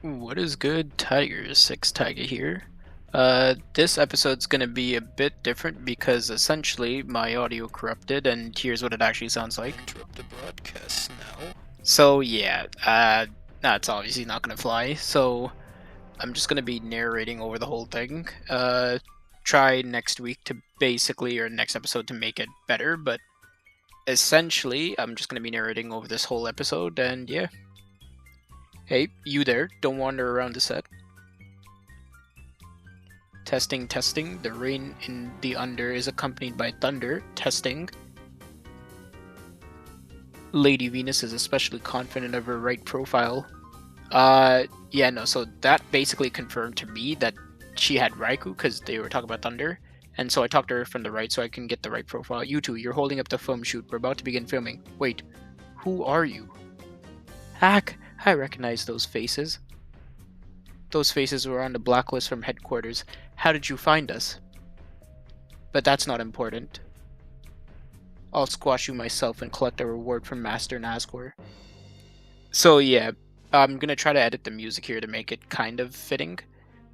What is good, Tiger? Six Tiger here. This episode's gonna be a bit different because essentially my audio corrupted, and here's what it actually sounds like. Interrupt the broadcast now. So yeah, that's obviously not gonna fly. So I'm just gonna be narrating over the whole thing. Try next week to basically, or next episode to make it better, but essentially I'm just gonna be narrating over this whole episode, and yeah. Hey, you there? Don't wander around the set. Testing, testing. The rain in the under is accompanied by thunder. Testing. Lady Venus is especially confident of her right profile. Yeah, no, so that basically confirmed to me that she had Raikou because they were talking about thunder. And so I talked to her from the right so I can get the right profile. You two, you're holding up the film shoot. We're about to begin filming. Wait, who are you? Hack! I recognize those faces. Those faces were on the blacklist from headquarters. How did you find us? But that's not important. I'll squash you myself and collect a reward from Master Nazgûr. So yeah, I'm gonna try to edit the music here to make it kind of fitting.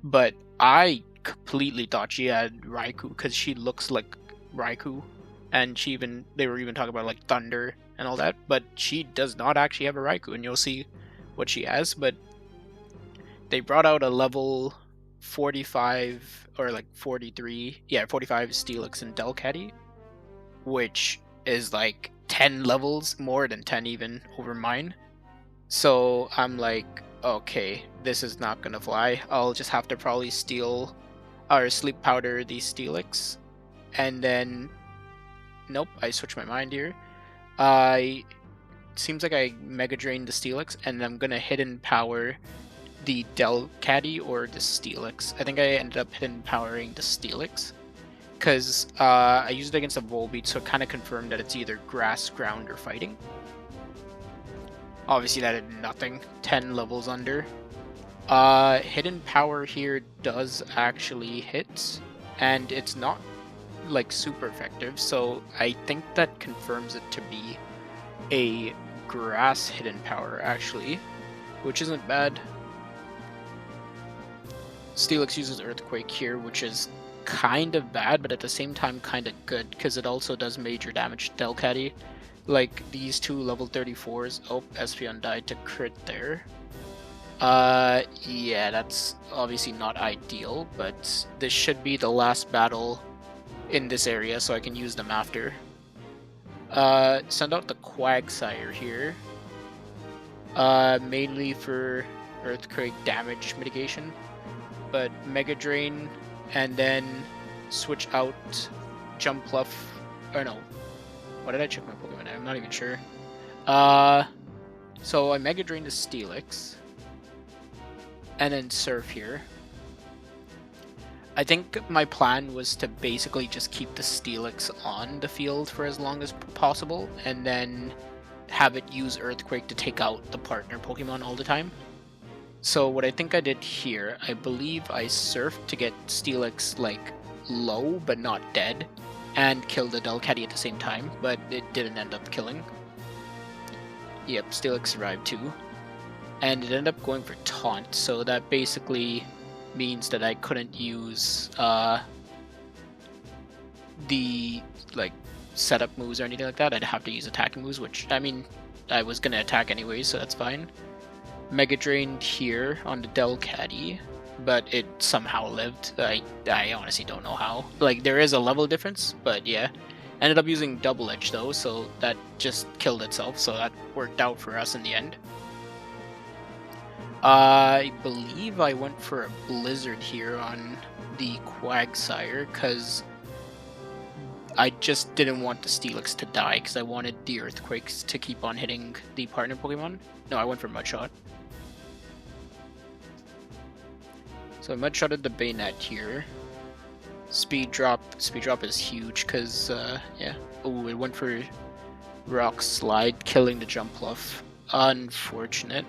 But I completely thought she had Raikou because she looks like Raikou. And they were even talking about like thunder and all that. But she does not actually have a Raikou, and you'll see what she has. But they brought out a level 45 or like 43, 45 Steelix and Delcatty, which is like 10 levels, more than 10 even, over mine. So I'm like, okay, this is not gonna fly. I'll just have to probably steal or sleep powder these Steelix. And then, nope, I switched my mind here. Seems like I Mega Drain the Steelix, and I'm gonna Hidden Power the Delcatty or the Steelix. I think I ended up hidden powering the Steelix because I used it against a Volbeat, so it kind of confirmed that it's either grass, ground, or fighting. Obviously that did nothing. 10 levels under. Hidden power here does actually hit, and it's not like super effective, so I think that confirms it to be a grass hidden power actually, which isn't bad. Steelix uses Earthquake here, which is kind of bad, but at the same time kind of good, because it also does major damage to Delcatty. Like, these two level 34s. Oh, Espeon died to crit there. Yeah, that's obviously not ideal, but this should be the last battle in this area, so I can use them after. Send out the Quagsire here. Mainly for Earthquake damage mitigation. But Mega Drain, and then switch out Jumpluff, or no, what did I check my Pokemon? I'm not even sure. So I Mega Drain the Steelix, and then Surf here. I think my plan was to basically just keep the Steelix on the field for as long as possible, and then have it use Earthquake to take out the partner Pokemon all the time. So what I think I did here, I believe I surfed to get Steelix like low but not dead, and killed the Delcatty at the same time, but it didn't end up killing. Yep, Steelix survived too. And it ended up going for Taunt, so that basically means that I couldn't use the like setup moves or anything like that. I'd have to use attacking moves, which, I mean, I was gonna attack anyways, so that's fine. Mega Drained here on the Delcatty, but it somehow lived. I honestly don't know how. Like, there is a level difference, but yeah. Ended up using Double Edge though, so that just killed itself, so that worked out for us in the end. I believe I went for a Blizzard here on the Quagsire, because I just didn't want the Steelix to die, because I wanted the Earthquakes to keep on hitting the partner Pokemon. No, I went for Mudshot. So I Mudshotted the Bayonet here. Speed drop is huge because, yeah. Oh, it went for Rock Slide, killing the Jumpluff. Unfortunate.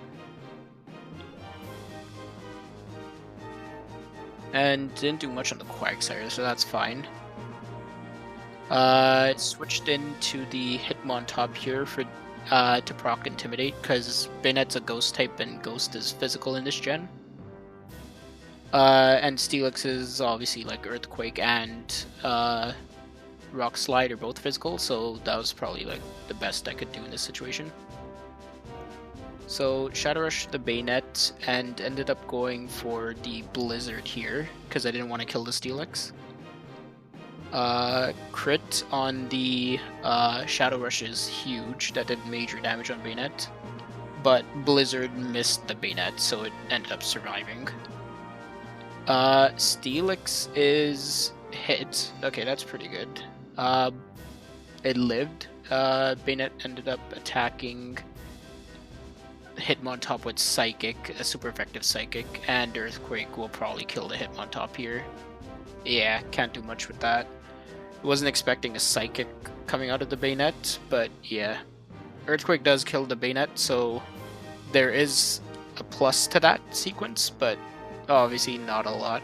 And didn't do much on the Quagsire, so that's fine. Switched into the Hitmontop here for to proc Intimidate, because Bayonet's a ghost type and Ghost is physical in this gen. And Steelix is obviously like Earthquake and Rock Slide are both physical, so that was probably like the best I could do in this situation. So Shadow Rush the Bayonet and ended up going for the Blizzard here because I didn't want to kill the Steelix. Crit on the Shadow Rush is huge. That did major damage on Bayonet, but Blizzard missed the Bayonet, so it ended up surviving. Steelix is hit. Okay, that's pretty good. It lived. Bayonet ended up attacking Hitmontop with Psychic, a super effective Psychic, and Earthquake will probably kill the Hitmontop here. Yeah, can't do much with that. Wasn't expecting a Psychic coming out of the Bayonet, but yeah. Earthquake does kill the Bayonet, so there is a plus to that sequence, but obviously not a lot.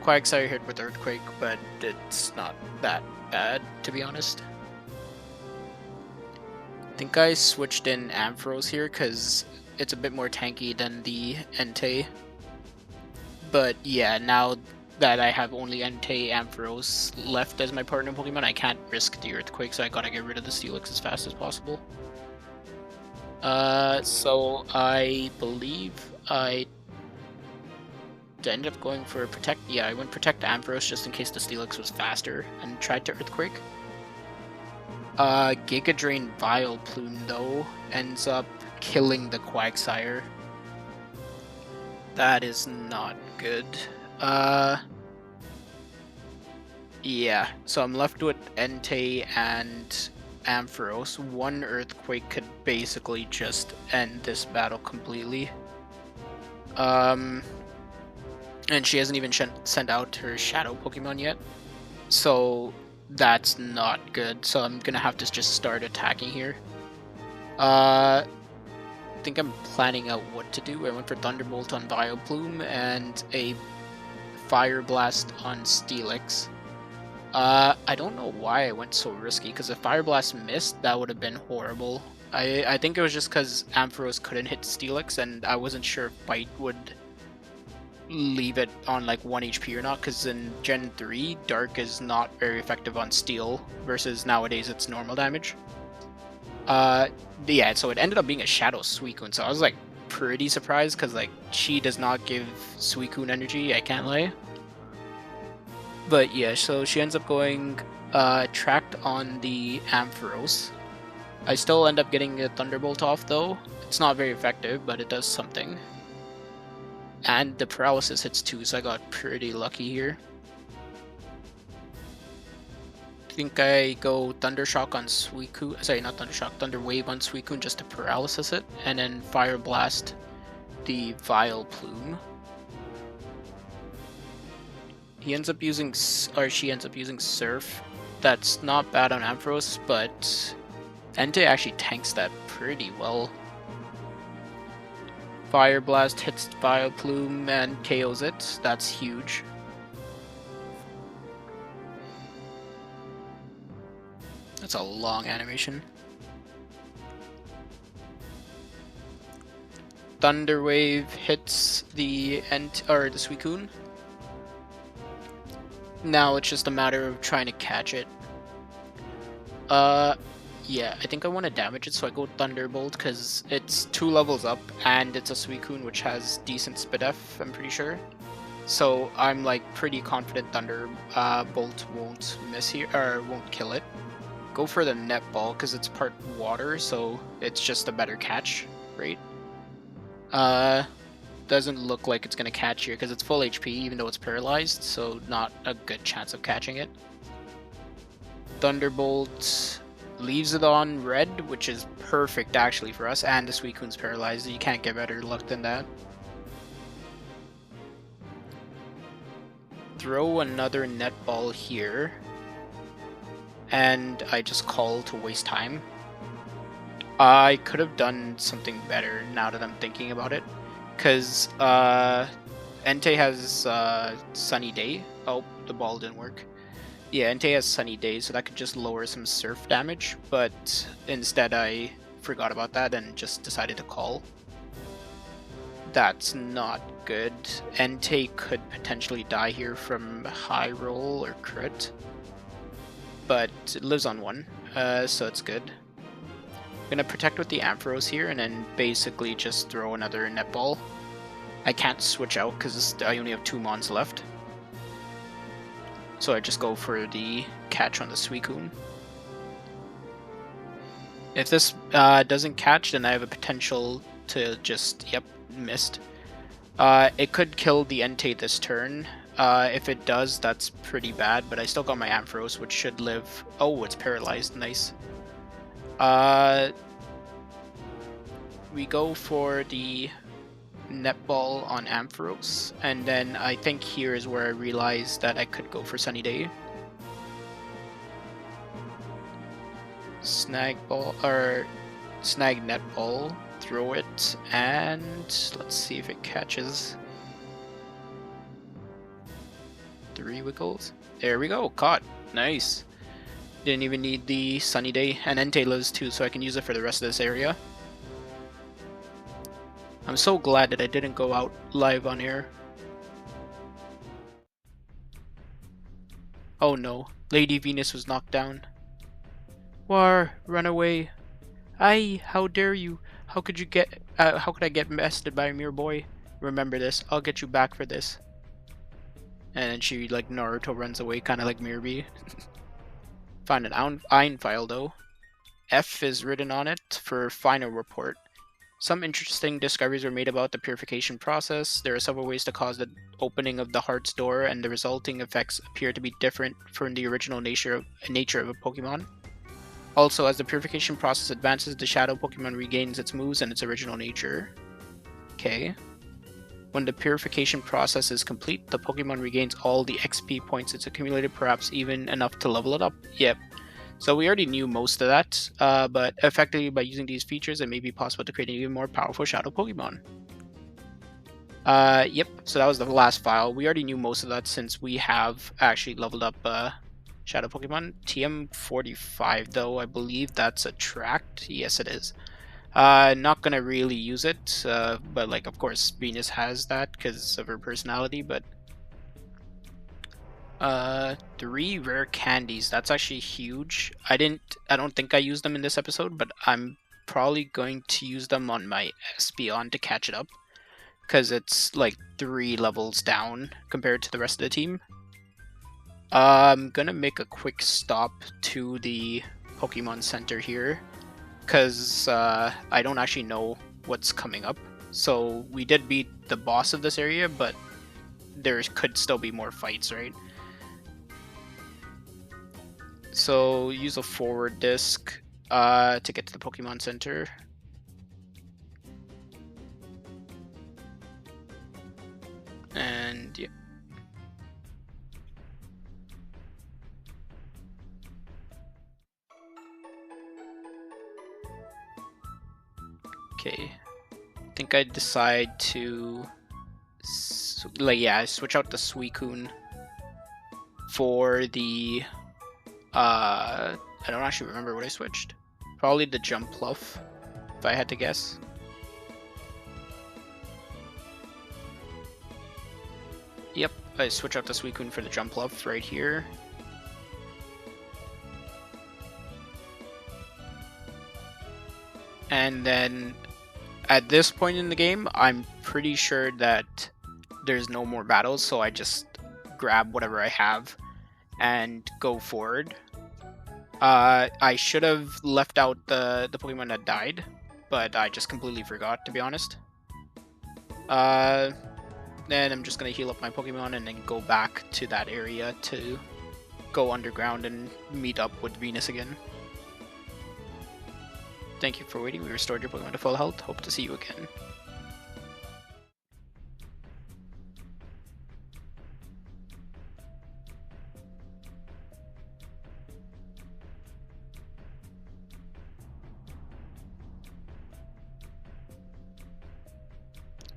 Quagsire hit with Earthquake, but it's not that bad, to be honest. I think I switched in Ampharos here because it's a bit more tanky than the Entei. But yeah, now that I have only Entei Ampharos left as my partner Pokemon, I can't risk the Earthquake, so I gotta get rid of the Steelix as fast as possible. So I believe I ended up going for Protect. Yeah, I went Protect Ampharos just in case the Steelix was faster and tried to Earthquake. Giga Drain Vileplume though ends up killing the Quagsire. That is not good. Yeah, so I'm left with Entei and Ampharos. One Earthquake could basically just end this battle completely. And she hasn't even sent out her Shadow Pokemon yet. So that's not good. So I'm gonna have to just start attacking here. I think I'm planning out what to do. I went for Thunderbolt on Vileplume and a Fire Blast on Steelix. I don't know why I went so risky, because if Fire Blast missed, that would have been horrible. I think it was just because Ampharos couldn't hit Steelix, and I wasn't sure if Bite would leave it on like 1 HP or not, because in Gen 3, Dark is not very effective on Steel, versus nowadays it's normal damage. Yeah, so it ended up being a Shadow Suicune, so I was like pretty surprised, because like she does not give Suicune energy, I can't lie. But yeah, so she ends up going tracked on the Ampharos. I still end up getting a Thunderbolt off though. It's not very effective, but it does something. And the Paralysis hits too, so I got pretty lucky here. I think I go Thunder Shock on Suicune. Sorry, not Thunder Shock, Thunder Wave on Suicune just to Paralysis it, and then Fire Blast the Vileplume. He ends up using, or she ends up using Surf. That's not bad on Ampharos, but Entei actually tanks that pretty well. Fire Blast hits Vileplume and KOs it. That's huge. That's a long animation. Thunder Wave hits the Suicune. Now it's just a matter of trying to catch it. Yeah, I think I want to damage it, so I go Thunderbolt because it's 2 levels up and it's a Suicune which has decent Spidef, I'm pretty sure. So I'm like pretty confident Thunderbolt won't miss here, or won't kill it. Go for the Netball because it's part water, so it's just a better catch rate. Doesn't look like it's going to catch here because it's full HP even though it's paralyzed, so not a good chance of catching it. Thunderbolt leaves it on red, which is perfect actually for us, and the Suicune's paralyzed. You can't get better luck than that. Throw another Netball here, and I just call to waste time. I could have done something better now that I'm thinking about it. Because Entei has Sunny Day. Oh, the ball didn't work. Yeah, Entei has Sunny Day, so that could just lower some surf damage, but instead I forgot about that and just decided to call. That's not good. Entei could potentially die here from high roll or crit, but it lives on 1, so it's good. I'm gonna protect with the Ampharos here and then basically just throw another netball. I can't switch out because I only have 2 mons left. So I just go for the catch on the Suicune. If this doesn't catch, then I have a potential to just, yep, missed. It could kill the Entei this turn. If it does, that's pretty bad, but I still got my Ampharos, which should live. Oh, it's paralyzed, nice. We go for the netball on Ampharos, and then I think here is where I realized that I could go for Sunny Day. Snag ball, or snag netball, throw it, and let's see if it catches. 3 wiggles. There we go, caught. Nice. Didn't even need the Sunny Day, and Entei lives too, so I can use it for the rest of this area. I'm so glad that I didn't go out live on air. Oh no, Lady Venus was knocked down. War, run away. Aye, how dare you? How could I get bested by a mere boy? Remember this, I'll get you back for this. And then she, like Naruto, runs away, kinda like Mirby. Find an iron file though. F is written on it for final report. Some interesting discoveries were made about the purification process. There are several ways to cause the opening of the heart's door, and the resulting effects appear to be different from the original nature of a Pokemon. Also, as the purification process advances, the Shadow Pokemon regains its moves and its original nature. Okay. When the purification process is complete, the Pokemon regains all the XP points it's accumulated, perhaps even enough to level it up. Yep. So we already knew most of that, but effectively by using these features, it may be possible to create an even more powerful Shadow Pokemon. Yep, so that was the last file. We already knew most of that since we have actually leveled up Shadow Pokemon. TM45 though, I believe that's a tract. Yes, it is. Not gonna really use it, but like of course Venus has that because of her personality, but 3 rare candies. That's actually huge. I don't think I used them in this episode, but I'm probably going to use them on my Espeon to catch it up, because it's like 3 levels down compared to the rest of the team. I'm gonna make a quick stop to the Pokemon Center here, because I don't actually know what's coming up. So we did beat the boss of this area, but there could still be more fights, right? So use a forward disc to get to the Pokemon Center. And yeah. Okay. I think I'd decide to switch out the Suicune for the I don't actually remember what I switched. Probably the Jumpluff, if I had to guess. Yep, I switch out the Suicune for the Jumpluff right here. And then at this point in the game, I'm pretty sure that there's no more battles, so I just grab whatever I have and go forward. I should have left out the Pokemon that died, but I just completely forgot, to be honest. Then I'm just gonna heal up my Pokemon and then go back to that area to go underground and meet up with Venus again. Thank you for waiting. We restored your Pokemon to full health. Hope to see you again.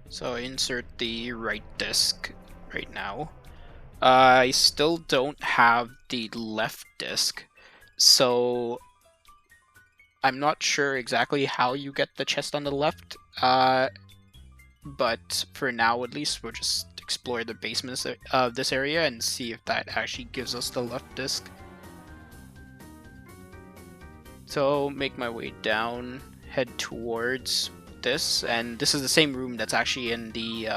So I insert the right disc right now. I still don't have the left disc, so I'm not sure exactly how you get the chest on the left. But for now, at least, we'll just explore the basements of this area and see if that actually gives us the left disc. So make my way down, head towards this, and this is the same room that's actually in the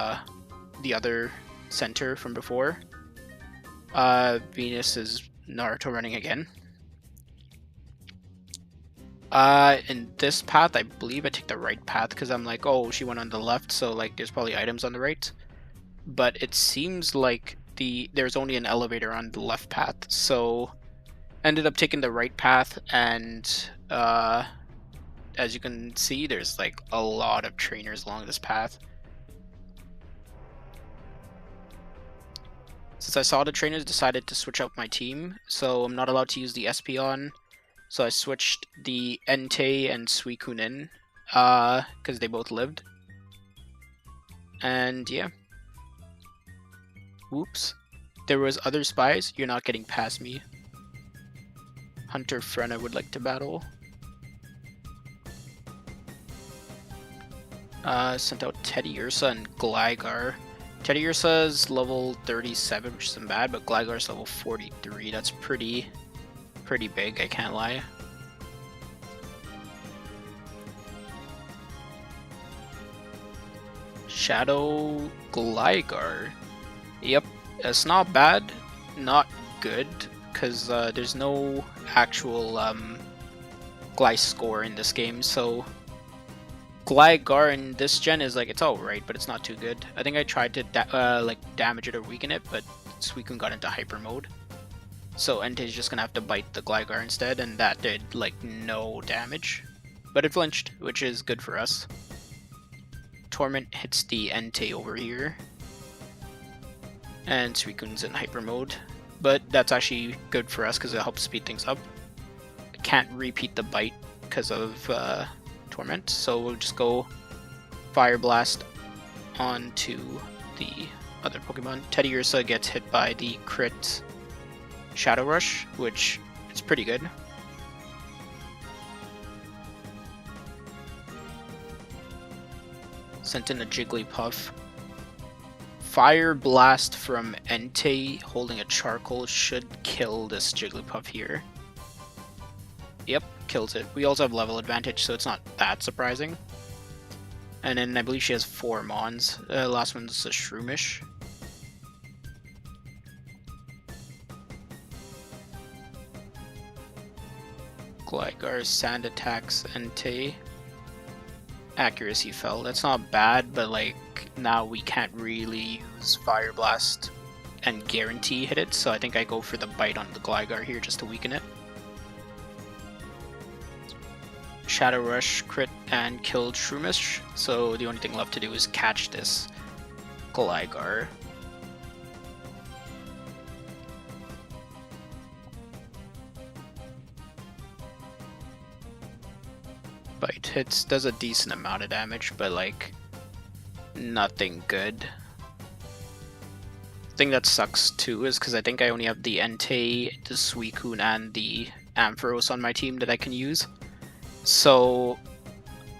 other center from before. Venus is Naruto running again. In this path, I believe I take the right path because I'm like, oh, she went on the left, so like there's probably items on the right. But it seems like there's only an elevator on the left path, so ended up taking the right path, and as you can see, there's like a lot of trainers along this path. Since I saw the trainers, decided to switch out my team, so I'm not allowed to use the Espeon. So I switched the Entei and Suicune in, because they both lived. And yeah. Whoops. There was other spies. You're not getting past me. Hunter Frenna would like to battle. Sent out Teddiursa and Gligar. Teddiursa's level 37, which isn't bad, but Gligar's level 43. That's pretty big, I can't lie. Shadow Gligar. Yep, it's not bad, not good, because there's no actual Gliscor in this game, so Gligar in this gen is like, it's alright, but it's not too good. I think I tried to damage it or weaken it, but Suicune got into hyper mode. So Entei's just gonna have to bite the Gligar instead, and that did like no damage. But it flinched, which is good for us. Torment hits the Entei over here. And Suicune's in hyper mode. But that's actually good for us because it helps speed things up. I can't repeat the bite because of Torment, so we'll just go Fire Blast onto the other Pokemon. Teddiursa gets hit by the crit Shadow Rush, which is pretty good. Sent in a Jigglypuff. Fire Blast from Entei holding a Charcoal should kill this Jigglypuff here. Yep, kills it. We also have level advantage, so it's not that surprising. And then I believe she has 4 Mons. Last one's a Shroomish. Gligar Sand attacks Entei. Accuracy fell. That's not bad, but like now we can't really use Fire Blast and guarantee hit it, so I think I go for the bite on the Gligar here just to weaken it. Shadow Rush crit and killed Shroomish, so the only thing left to do is catch this Gligar. Bite hits, does a decent amount of damage, but like nothing good. The thing that sucks too is because I think I only have the Entei, the Suicune, and the Ampharos on my team that I can use. So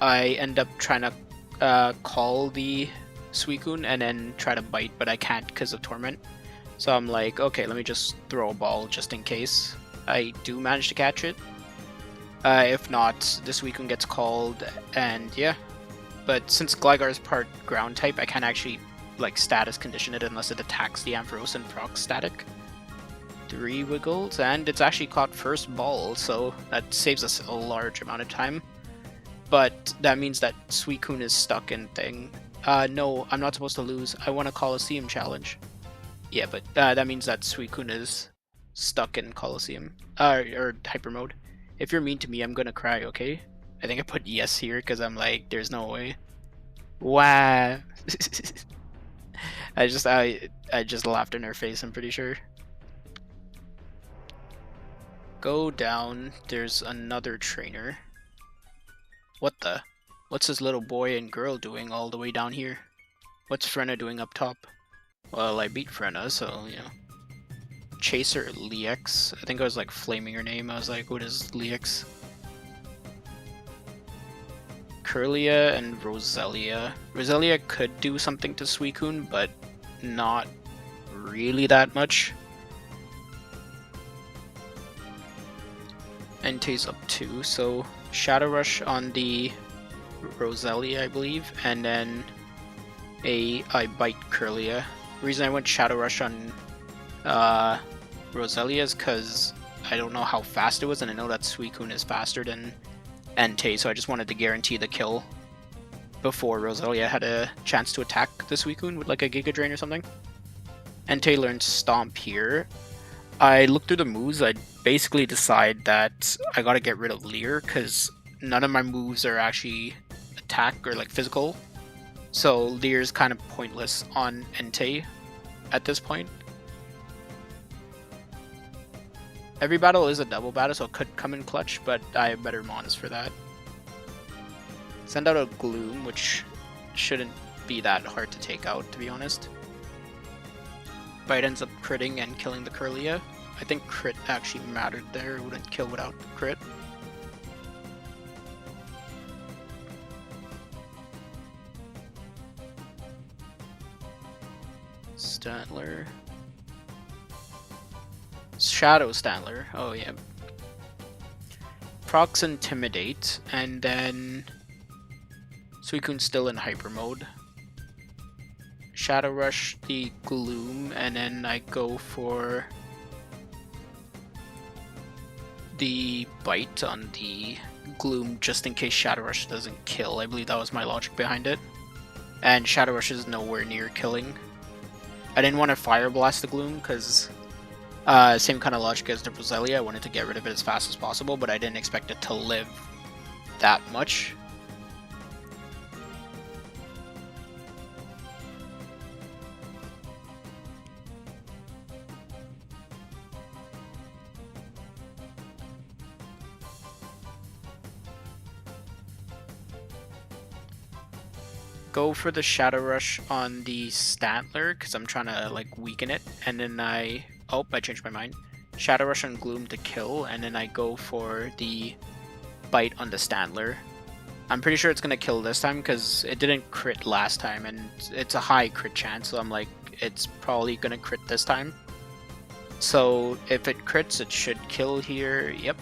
I end up trying to call the Suicune and then try to bite, but I can't because of Torment. So I'm like, okay, let me just throw a ball just in case I do manage to catch it. If not, this Suicune gets called, and yeah. But since Gligar is part ground type, I can't actually like status condition it unless it attacks the Ampharos and procs static. 3 Wiggles, and it's actually caught first ball, so that saves us a large amount of time. But that means that Suicune is stuck in thing. No, I'm not supposed to lose. I want a Colosseum challenge. Yeah, but that means that Suicune is stuck in Colosseum. Or Hyper Mode. If you're mean to me, I'm gonna cry, okay? I think I put yes here because I'm like, there's no way. Wow. I just laughed in her face, I'm pretty sure. Go down, there's another trainer. What the? What's this little boy and girl doing all the way down here? What's Frenna doing up top? Well, I beat Frenna, so, you know. Chaser Lex. I think I was like flaming her name. I was like, what is Lex? Curlia and Roselia. Roselia could do something to Suicune, but not really that much. Entei's up 2, so Shadow Rush on the Roselia, I believe, and then I bite Curlia. The reason I went Shadow Rush on Roselia is because I don't know how fast it was, and I know that Suicune is faster than Entei, so I just wanted to guarantee the kill before Roselia had a chance to attack the Suicune with like a Giga Drain or something. Entei learned Stomp here. I looked through the moves. I basically decide that I gotta get rid of Leer because none of my moves are actually attack or like physical. So Leer's kind of pointless on Entei at this point. Every battle is a double battle, so it could come in clutch, but I have better mons for that. Send out a Gloom, which shouldn't be that hard to take out, to be honest. Bite ends up critting and killing the Curlia. I think crit actually mattered there. It wouldn't kill without crit. Stantler. Shadow Stantler. Oh yeah. Procs Intimidate, and then Suicune's still in hyper mode. Shadow Rush the Gloom, and then I go for the Bite on the Gloom just in case Shadow Rush doesn't kill. I believe that was my logic behind it. And Shadow Rush is nowhere near killing. I didn't want to Fire Blast the Gloom because same kind of logic as the Roselia. I wanted to get rid of it as fast as possible, but I didn't expect it to live that much. Go for the Shadow Rush on the Stantler because I'm trying to like weaken it, and then I changed my mind. Shadow Rush on Gloom to kill, and then I go for the Bite on the Stantler. I'm pretty sure it's gonna kill this time because it didn't crit last time, and it's a high crit chance, so I'm like, it's probably gonna crit this time. So if it crits, it should kill here. Yep.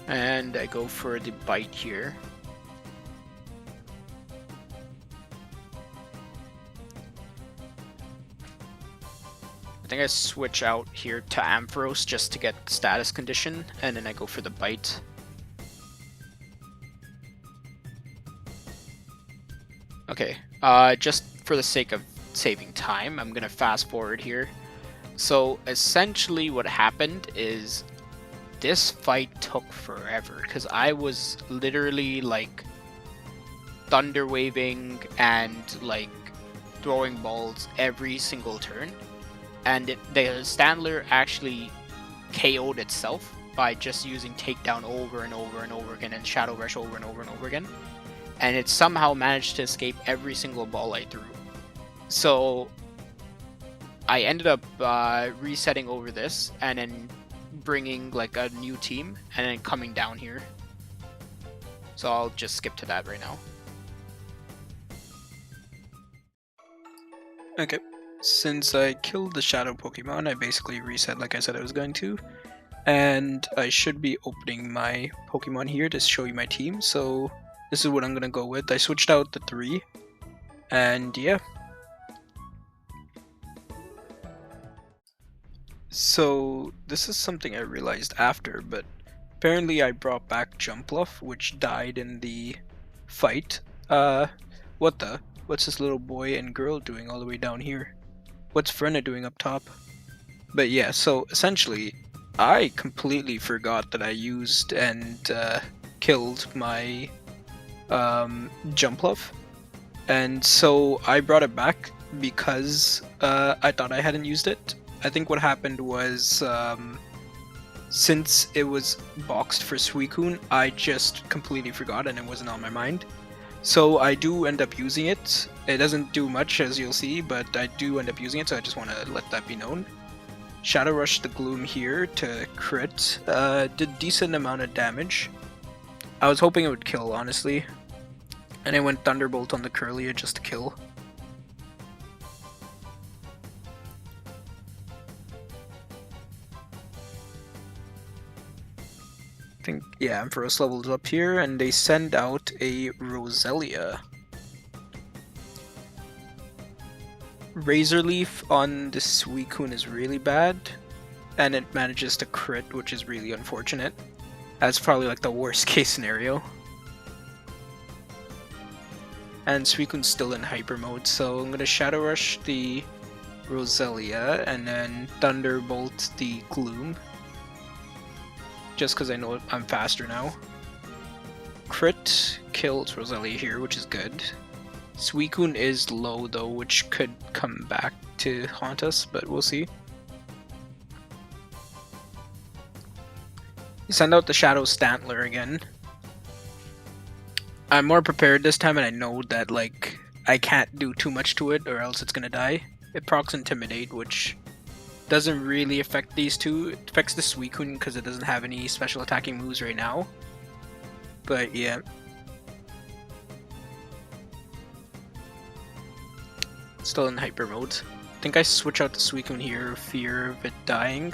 And I go for the Bite here. I think I switch out here to Ampharos just to get status condition, and then I go for the Bite. Okay, just for the sake of saving time, I'm gonna fast forward here. So essentially what happened is this fight took forever because I was literally like thunder waving and like throwing balls every single turn, and the Stantler actually KO'd itself by just using takedown over and over and over again and Shadow Rush over and over and over again, and it somehow managed to escape every single ball I threw. So I ended up resetting over this and then bringing like a new team and then coming down here. So I'll just skip to that right now. Okay, since I killed the Shadow Pokemon, I basically reset like I said I was going to, and I should be opening my Pokemon here to show you my team. So this is what I'm gonna go with. I switched out the 3, and yeah. So this is something I realized after, but apparently I brought back Jumpluff, which died in the fight. What's this little boy and girl doing all the way down here? What's Frenna doing up top? But yeah, so essentially, I completely forgot that I used and killed my Jumpluff, and so I brought it back because I thought I hadn't used it. I think what happened was since it was boxed for Suicune, I just completely forgot and it wasn't on my mind. So I do end up using it. It doesn't do much, as you'll see, but I do end up using it, so I just want to let that be known. Shadow Rush the Gloom here to crit. Did decent amount of damage. I was hoping it would kill, honestly. And I went Thunderbolt on the Curlia just to kill. I think, yeah, Ampharos levels up here, and they send out a Roselia. Razor Leaf on the Suicune is really bad, and it manages to crit, which is really unfortunate. That's probably like the worst case scenario. And Suicune's still in hyper mode, so I'm gonna Shadow Rush the Roselia and then Thunderbolt the Gloom. Just because I know I'm faster now. Crit kills Roselia here, which is good. Suicune is low though, which could come back to haunt us, but we'll see. You send out the Shadow Stantler again. I'm more prepared this time, and I know that like I can't do too much to it or else it's gonna die. It procs Intimidate, which doesn't really affect these two. It affects the Suicune because it doesn't have any special attacking moves right now. But yeah. Still in hyper mode. I think I switch out the Suicune here, fear of it dying.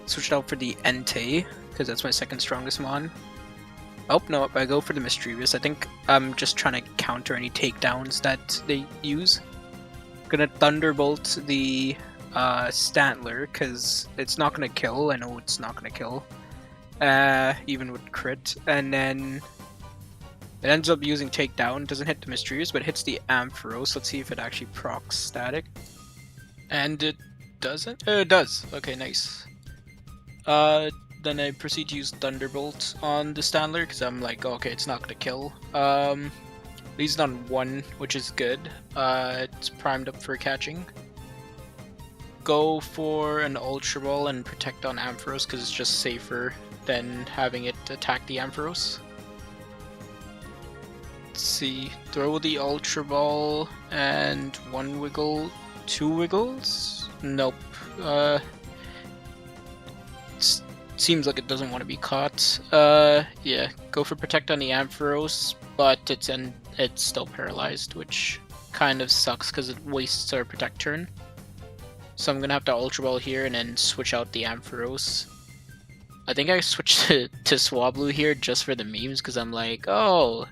Switch it out for the Entei, because that's my second strongest mon. Oh, no, I go for the Mischievous. I think I'm just trying to counter any takedowns that they use. I'm gonna Thunderbolt the Stantler, because it's not gonna kill. I know it's not gonna kill. Even with crit. And then it ends up using takedown. Doesn't hit the Mischievous, but hits the Ampharos. Let's see if it actually procs static. And it doesn't? It does. Okay, nice. Then I proceed to use Thunderbolt on the Stantler because I'm like, okay, it's not gonna kill. Leaves it on 1, which is good. It's primed up for catching. Go for an Ultra Ball and protect on Ampharos because it's just safer than having it attack the Ampharos. Let's see, throw the Ultra Ball and 1 wiggle, 2 wiggles? Nope. Seems like it doesn't want to be caught. Yeah, go for protect on the Ampharos, but it's still paralyzed, which kind of sucks because it wastes our protect turn. So I'm gonna have to Ultra Ball here and then switch out the Ampharos. I think I switched to Swablu here just for the memes because I'm like, oh,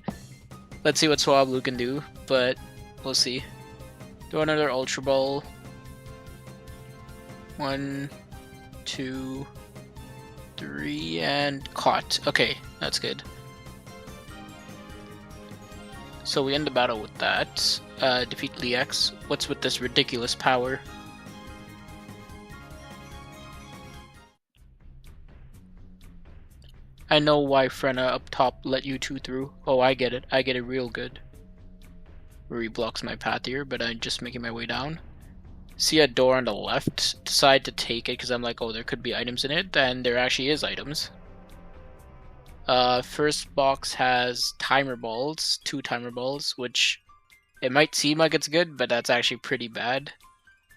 let's see what Swablu can do, but we'll see. Do another Ultra Ball. 1, 2, 3, and caught. Okay, that's good. So we end the battle with that. Defeat Lex. What's with this ridiculous power? I know why Frenna up top let you two through. Oh, I get it. I get it real good. Where he blocks my path here, but I'm just making my way down. See a door on the left, decide to take it because I'm like, oh, there could be items in it, and there actually is items. First box has timer balls, 2 timer balls, which it might seem like it's good, but that's actually pretty bad.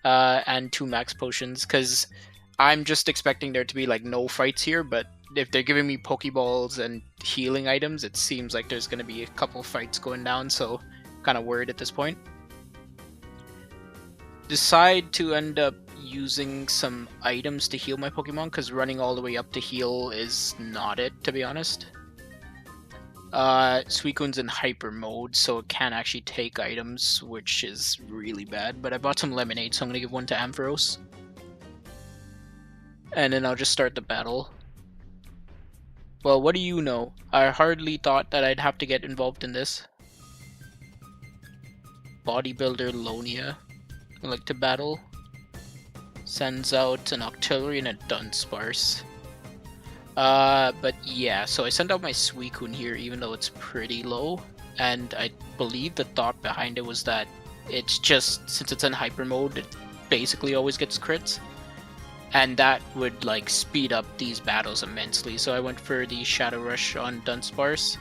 And 2 max potions, because I'm just expecting there to be like no fights here, but if they're giving me Pokeballs and healing items, it seems like there's going to be a couple fights going down, so kind of worried at this point. Decide to end up using some items to heal my Pokemon because running all the way up to heal is not it, to be honest. Suicune's in hyper mode, so it can't actually take items, which is really bad. But I bought some lemonade, so I'm gonna give 1 to Ampharos. And then I'll just start the battle. Well, what do you know? I hardly thought that I'd have to get involved in this. Bodybuilder Lonia. I like to battle. Sends out an Octillery and a Dunsparce. But yeah, so I sent out my Suicune here even though it's pretty low. And I believe the thought behind it was that it's just, since it's in hyper mode, it basically always gets crits. and that would like speed up these battles immensely. So I went for the Shadow Rush on Dunsparce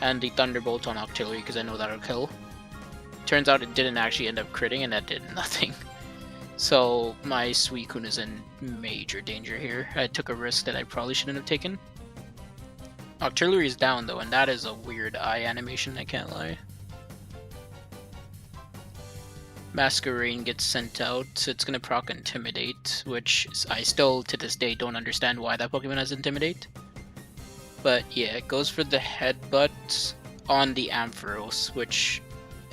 and the Thunderbolt on Octillery because I know that'll kill. Turns out it didn't actually end up critting, and that did nothing. So my Suicune is in major danger here. I took a risk that I probably shouldn't have taken. Octillery is down though, and that is a weird eye animation, I can't lie. Masquerain gets sent out, so it's gonna proc Intimidate, which I still to this day don't understand why that Pokemon has Intimidate. But yeah, it goes for the Headbutt on the Ampharos, which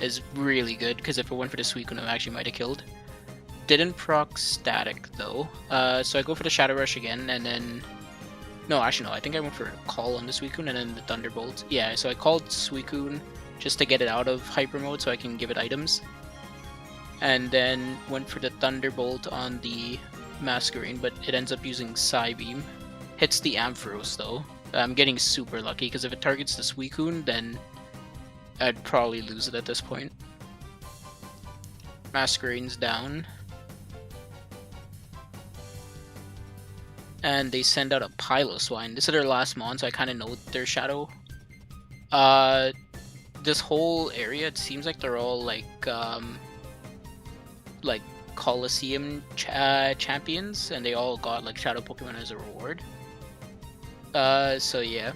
is really good, because if it went for the Suicune, it actually might have killed. Didn't proc Static though, so I go for the Shadow Rush again, and then... No, actually no, I think I went for a Call on the Suicune and then the Thunderbolt. Yeah, so I called Suicune just to get it out of Hyper Mode so I can give it items. And then went for the Thunderbolt on the Masquerain, but it ends up using Psybeam. Hits the Ampharos though. I'm getting super lucky, because if it targets the Suicune, then I'd probably lose it at this point. Masquerain's down. And they send out a Piloswine. This is their last mon, so I kind of know their Shadow. This whole area, it seems like they're all like Colosseum champions, and they all got like Shadow Pokemon as a reward. So yeah,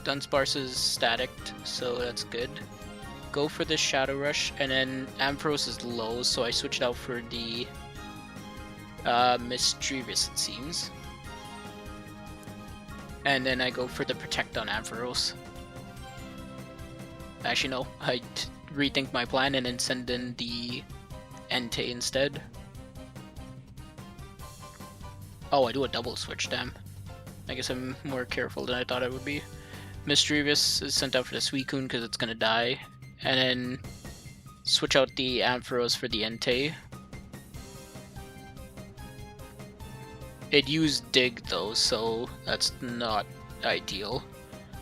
Dunsparce is staticked, so that's good. Go for the Shadow Rush, and then Ampharos is low, so I switched out for the Mischievous, it seems. And then I go for the Protect on Ampharos. Actually no, I rethink my plan and then send in the Entei instead. Oh, I do a double switch, damn. I guess I'm more careful than I thought I would be. Mischievous is sent out for the Suicune because it's gonna die. And then switch out the Ampharos for the Entei. It used Dig though, so that's not ideal.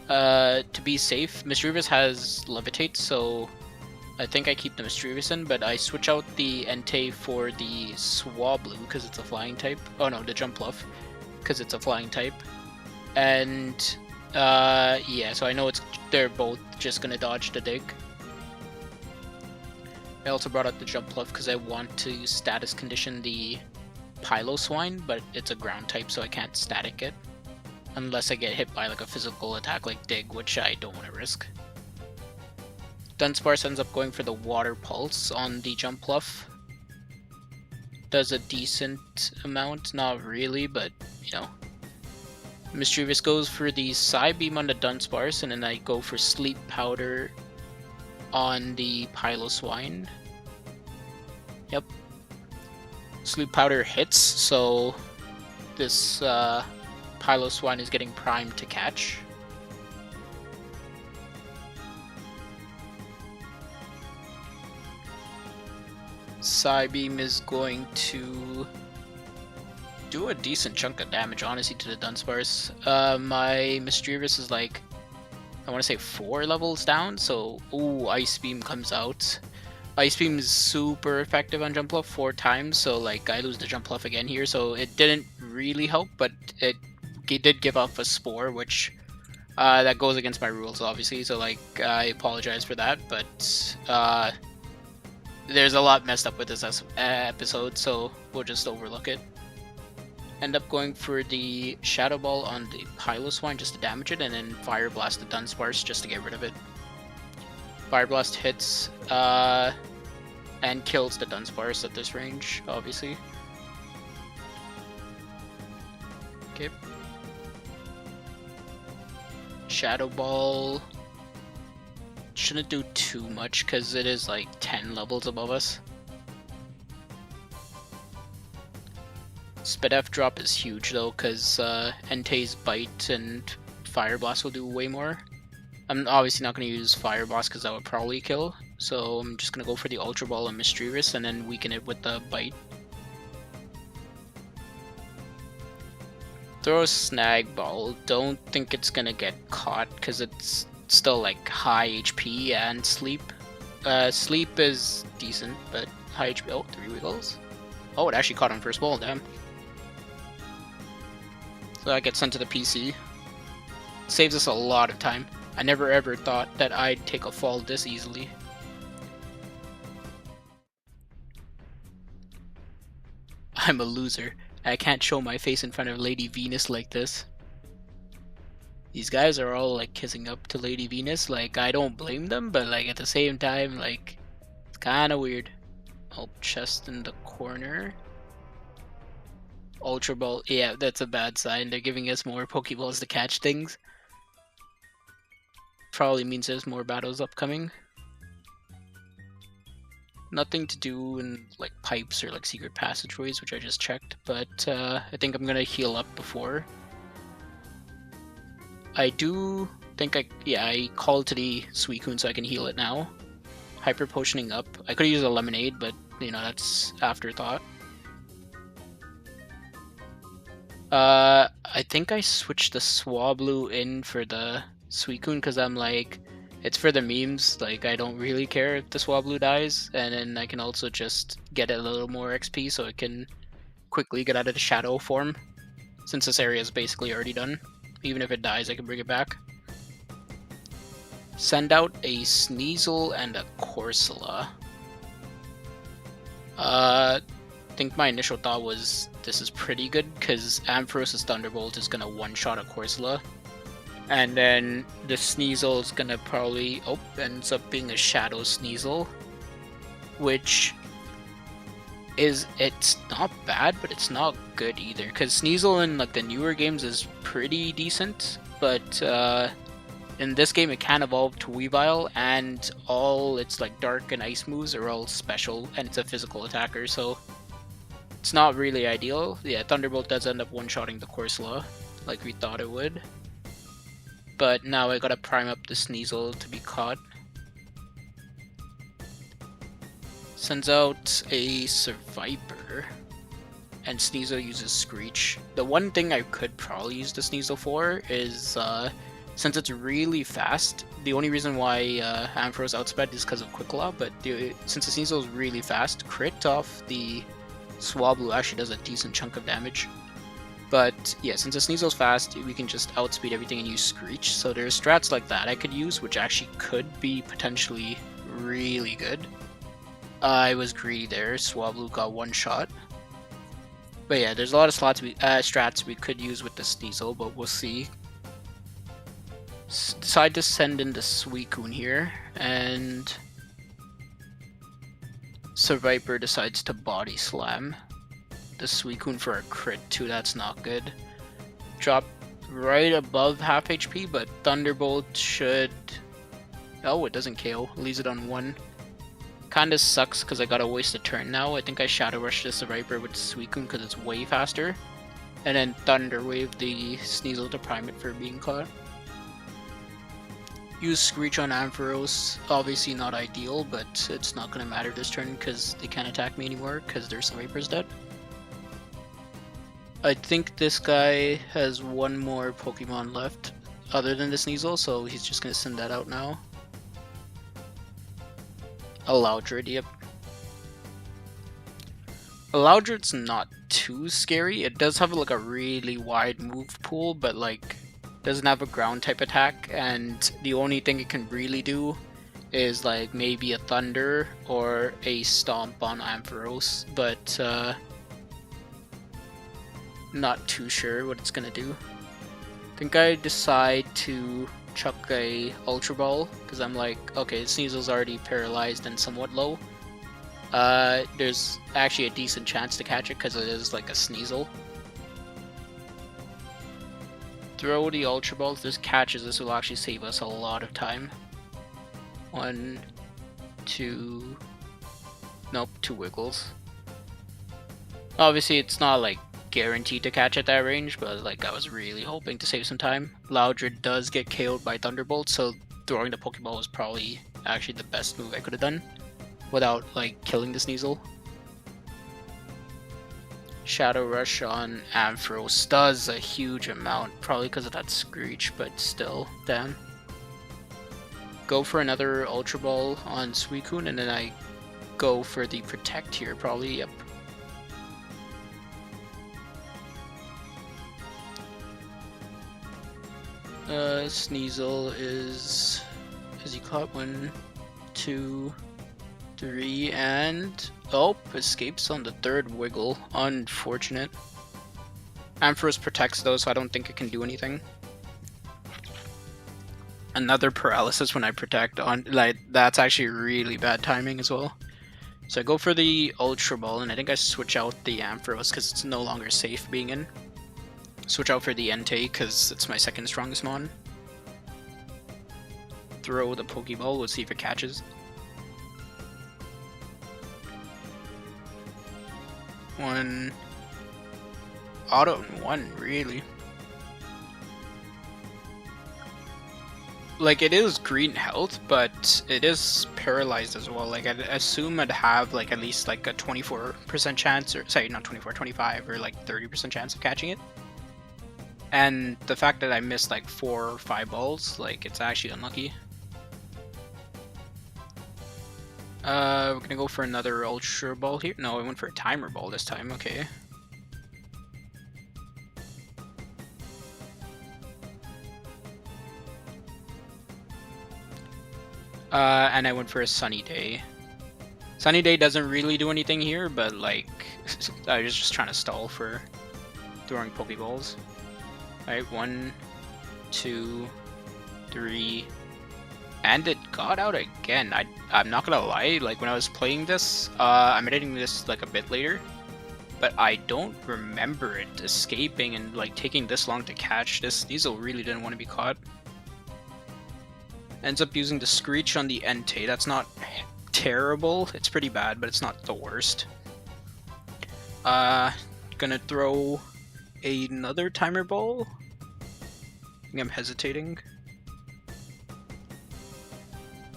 To be safe, Mischievous has Levitate, so I think I keep the Mischievous in, but I switch out the Entei for the Swablu because it's a flying type. Oh no, the Jumpluff because it's a flying type. And yeah, so I know they're both just gonna dodge the Dig. I also brought out the Jumpluff because I want to status condition the Piloswine, but it's a ground type, so I can't static it. Unless I get hit by like a physical attack like Dig, which I don't want to risk. Dunsparce ends up going for the Water Pulse on the Jumpluff. Does a decent amount, not really, but you know. Mischievous goes for the Psybeam on the Dunsparce, and then I go for Sleep Powder on the Piloswine. Yep. Sleep Powder hits, so this Piloswine is getting primed to catch. Psybeam is going to do a decent chunk of damage, honestly, to the Dunsparce. My Mischievous is like, I want to say 4 levels down, so ooh, Ice Beam comes out. Ice Beam is super effective on Jumpluff 4 times, so like I lose the Jumpluff again here, so it didn't really help, but it did give off a Spore, which that goes against my rules, obviously, so like I apologize for that, but there's a lot messed up with this episode, so we'll just overlook it. End up going for the Shadow Ball on the Piloswine just to damage it, and then Fire Blast the Dunsparce just to get rid of it. Fire Blast hits and kills the Dunsparce at this range, obviously. Okay. Shadow Ball shouldn't do too much because it is like 10 levels above us. Spidef drop is huge though, because Entei's Bite and Fire Blast will do way more. I'm obviously not going to use Fire Blast because that would probably kill, so I'm just going to go for the Ultra Ball and Mischievous and then weaken it with the Bite. Throw a Snag Ball. Don't think it's going to get caught because it's still like high HP and Sleep. Sleep is decent, but high HP. Oh, 3 Wiggles. Oh, it actually caught on first ball, damn. So I get sent to the PC. Saves us a lot of time. I never ever thought that I'd take a fall this easily. I'm a loser. I can't show my face in front of Lady Venus like this. These guys are all like kissing up to Lady Venus. Like, I don't blame them, but like at the same time, like, it's kind of weird. Oh, chest in the corner. Ultra Ball. Yeah, that's a bad sign. They're giving us more Pokeballs to catch things. Probably means there's more battles upcoming. Nothing to do in like pipes or like secret passageways, which I just checked, but I think I'm gonna heal up before. I do think I called to the Suicune so I can heal it now. Hyper potioning up. I could use a lemonade, but you know, that's afterthought. I think I switched the Swablu in for the Suicune because I'm like, it's for the memes. Like, I don't really care if the Swablu dies, and then I can also just get a little more XP so it can quickly get out of the shadow form. Since this area is basically already done. Even if it dies, I can bring it back. Send out a Sneasel and a Corsola. I think my initial thought was this is pretty good because Ampharos' Thunderbolt is gonna one-shot a Corsola. And then the Sneasel is gonna probably ends up being a Shadow Sneasel, which it's not bad, but it's not good either. Because Sneasel in like the newer games is pretty decent, but in this game it can evolve to Weavile, and all its like dark and ice moves are all special, and it's a physical attacker, so it's not really ideal. Yeah, Thunderbolt does end up one-shotting the Corsola, like we thought it would. But now I gotta prime up the Sneasel to be caught. Sends out a Survivor, and Sneasel uses Screech. The one thing I could probably use the Sneasel for is, since it's really fast, the only reason why Ampharos outsped is because of Quick Claw, but since the Sneasel is really fast, crit off the Swablu actually does a decent chunk of damage. But yeah, since the Sneasel's fast, we can just outspeed everything and use Screech. So there's strats like that I could use, which actually could be potentially really good. I was greedy there. Swablu got one shot. But yeah, there's a lot of strats we could use with the Sneasel, but we'll see. Decide to send in the Suicune here, and Survivor decides to Body Slam the Suicune for a crit too. That's not good. Drop right above half HP, but Thunderbolt should... Oh, it doesn't KO. Leaves it on 1. Kinda sucks because I gotta waste a turn now. I think I Shadow Rush the Survivor with Suicune because it's way faster. And then Thunder Wave the Sneasel to prime it for being caught. Use Screech on Ampharos. Obviously not ideal, but it's not gonna matter this turn because they can't attack me anymore because their Survivor's dead. I think this guy has one more Pokemon left other than the Sneasel, so he's just gonna send that out now. A Loudred, yep. A Loudred's not too scary. It does have like a really wide move pool, but like doesn't have a ground type attack, and the only thing it can really do is like maybe a Thunder or a Stomp on Ampharos, but not too sure what it's gonna do. I think I decide to chuck a Ultra Ball because I'm like, okay, Sneasel's already paralyzed and somewhat low. There's actually a decent chance to catch it because it is like a Sneasel. Throw the Ultra Ball. If this catches, this will actually save us a lot of time. 1, 2... Nope, 2 Wiggles. Obviously, it's not like guaranteed to catch at that range, but like I was really hoping to save some time. Loudred does get KO'd by Thunderbolt, so throwing the Pokeball was probably actually the best move I could have done without like killing the Sneasel. Shadow Rush on Ampharos does a huge amount, probably because of that Screech, but still, damn. Go for another Ultra Ball on Suicune, and then I go for the Protect here, probably, yep. Sneasel is he caught? 1, 2, 3, and escapes on the third wiggle. Unfortunate. Ampharos protects though, so I don't think it can do anything. Another paralysis when I protect on, like, that's actually really bad timing as well. So I go for the Ultra Ball, and I think I switch out the Ampharos because it's no longer safe being in. Switch out for the Entei because it's my second strongest mon. Throw the Pokeball, we'll see if it catches. One. Auto in one, really. Like, it is green health, but it is paralyzed as well. Like, I'd assume I'd have, like, at least, like, a 24% chance, or, sorry, not 24, 25, or, like, 30% chance of catching it. And the fact that I missed, like, 4 or 5 balls, like, it's actually unlucky. We're gonna go for another Ultra Ball here. No, I went for a Timer Ball this time, okay. And I went for a Sunny Day. Sunny Day doesn't really do anything here, but like, I was just trying to stall for throwing Pokeballs. Alright, 1, 2, 3, and it got out again. I'm not gonna lie, like when I was playing this, I'm editing this like a bit later, but I don't remember it escaping and like taking this long to catch. This Sneasel really didn't want to be caught. Ends up using the Screech on the Entei. That's not terrible. It's pretty bad, but it's not the worst. Gonna throw another Timer Ball. I think I'm hesitating.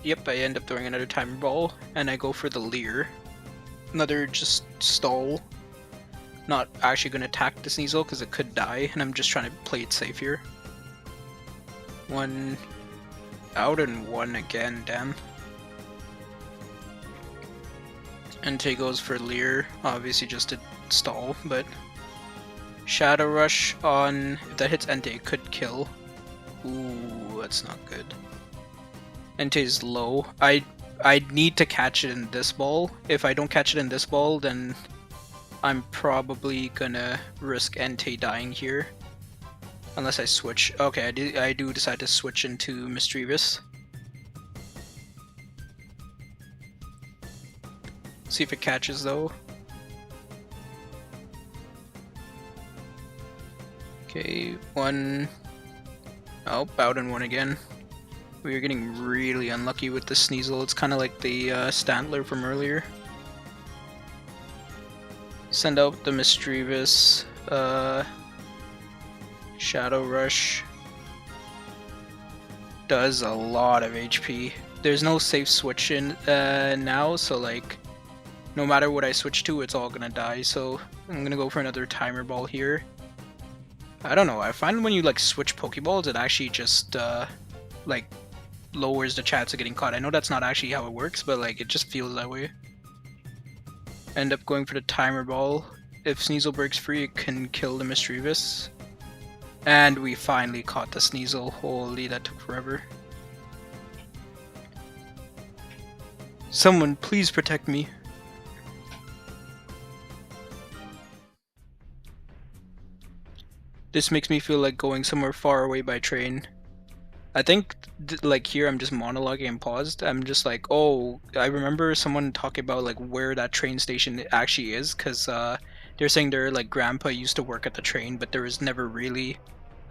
Yep, I end up throwing another Timer Ball, and I go for the Leer. Another just stall. Not actually gonna attack the Sneasel because it could die, and I'm just trying to play it safe here. 1 out and 1 again, damn. Entei goes for Leer, obviously just to stall, but Shadow Rush on, if that hits Entei, could kill. Ooh, that's not good. Entei's low. I need to catch it in this ball. If I don't catch it in this ball, then I'm probably gonna risk Entei dying here. Unless I switch. Okay, I do decide to switch into Mischievous. See if it catches though. Okay, 1. Oh, Bowden 1 again. We are getting really unlucky with the Sneasel. It's kind of like the Stantler from earlier. Send out the Mischievous. Shadow Rush does a lot of HP. There's no safe switch in now, so like no matter what I switch to, it's all gonna die. So I'm gonna go for another Timer Ball here. I don't know, I find when you like switch Pokeballs, it actually just like lowers the chance of getting caught. I know that's not actually how it works, but like it just feels that way. End up going for the Timer Ball. If Sneasel breaks free, it can kill the Mischievous. And we finally caught the Sneasel. Holy, that took forever. Someone, please protect me. This makes me feel like going somewhere far away by train. I think, like, here I'm just monologuing and paused. I'm just like, oh, I remember someone talking about, like, where that train station actually is, because they're saying their, like, grandpa used to work at the train, but there was never really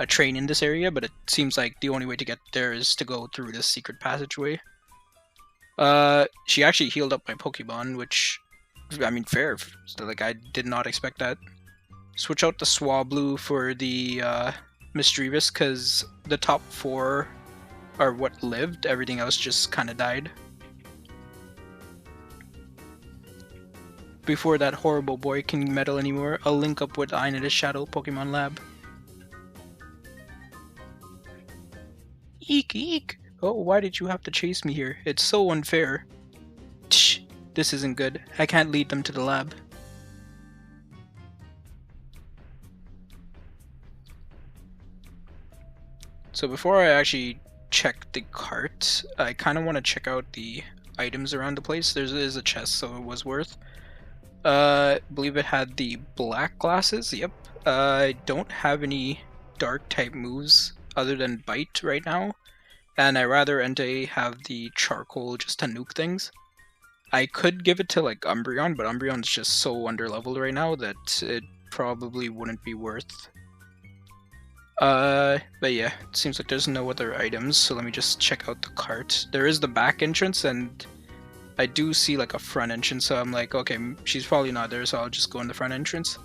a train in this area, but it seems like the only way to get there is to go through this secret passageway. She actually healed up my Pokemon, which, I mean, fair. Like, I did not expect that. Switch out the Swablu for the Mischievous, because the top 4 are what lived, everything else just kind of died. Before that horrible boy can meddle anymore, I'll link up with Ayn at his Shadow Pokemon lab. Eek, eek! Oh, why did you have to chase me here? It's so unfair. Tsh, this isn't good. I can't lead them to the lab. So before I actually check the cart, I kind of want to check out the items around the place. There's a chest, so it was worth. Believe it had the black glasses. Yep. I don't have any dark type moves other than bite right now, and I rather Entei have the charcoal just to nuke things. I could give it to like Umbreon, but Umbreon's just so underleveled right now that it probably wouldn't be worth. But yeah, it seems like there's no other items, so let me just check out the cart. There is the back entrance, and I do see like a front entrance, so I'm like, okay, she's probably not there, so I'll just go in the front entrance.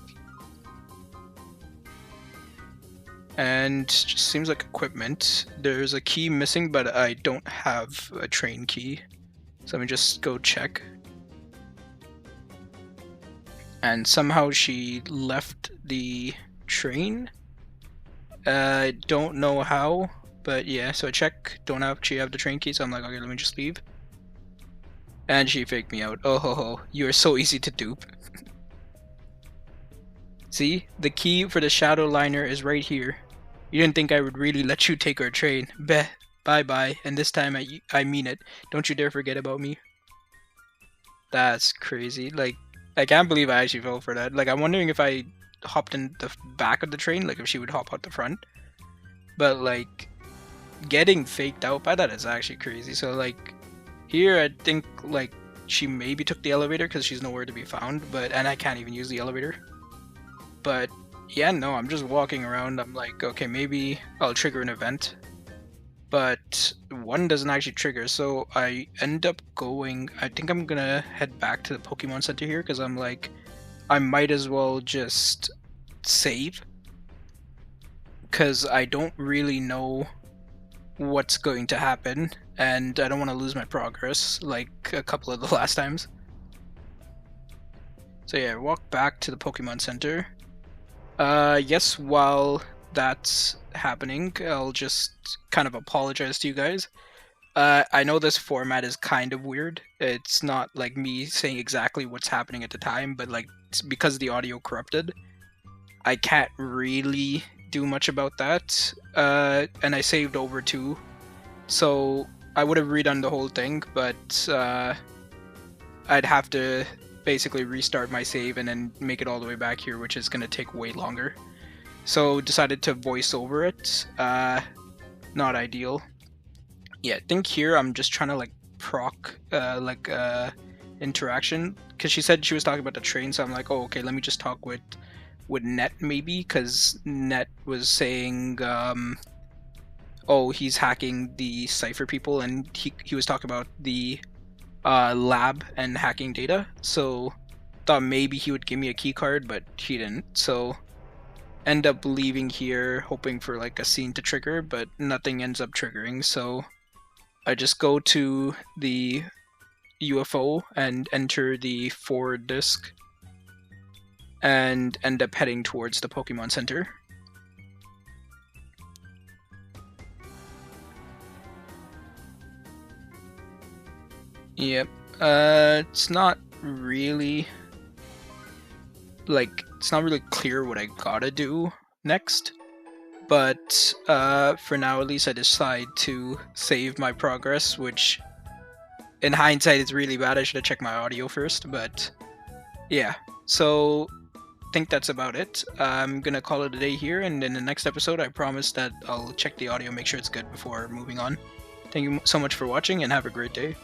And just seems like equipment. There's a key missing, but I don't have a train key. So let me just go check. And somehow she left the train. I don't know how, but yeah, so I check, don't actually have the train key, so I'm like, okay, let me just leave. And she faked me out. Oh ho ho, you are so easy to dupe. See, the key for the shadow liner is right here. You didn't think I would really let you take our train. Beh, bye bye, and this time I mean it. Don't you dare forget about me. That's crazy. Like, I can't believe I actually fell for that. Like, I'm wondering if I hopped in the back of the train, like if she would hop out the front. But like, getting faked out by that is actually crazy. So like, here I think like she maybe took the elevator because she's nowhere to be found, and I can't even use the elevator. But yeah, no, I'm just walking around. I'm like, okay, maybe I'll trigger an event, but one doesn't actually trigger. So I end up going, I think I'm gonna head back to the Pokemon Center here because I'm like, I might as well just save because I don't really know what's going to happen and I don't want to lose my progress like a couple of the last times. So yeah, walk back to the Pokemon Center. Yes, while that's happening, I'll just kind of apologize to you guys. I know this format is kind of weird. It's not like me saying exactly what's happening at the time, but like because the audio corrupted, I can't really do much about that. And I saved over too, so I would have redone the whole thing, but I'd have to basically restart my save and then make it all the way back here, which is gonna take way longer. So decided to voice over it. Not ideal. Yeah, I think here I'm just trying to like proc interaction because she said she was talking about the train, so I'm like, oh okay, let me just talk with Net maybe, because Net was saying oh, he's hacking the Cypher people, and he was talking about the lab and hacking data, so thought maybe he would give me a key card, but he didn't. So end up leaving here hoping for like a scene to trigger, but nothing ends up triggering, so I just go to the UFO and enter the forward disk and end up heading towards the Pokemon Center. Yep, it's not really clear what I gotta do next, but for now at least I decide to save my progress, which in hindsight is really bad. I should have checked my audio first, but yeah, so I think that's about it. I'm gonna call it a day here, and in the next episode I promise that I'll check the audio, make sure it's good before moving on. Thank you so much for watching, and have a great day.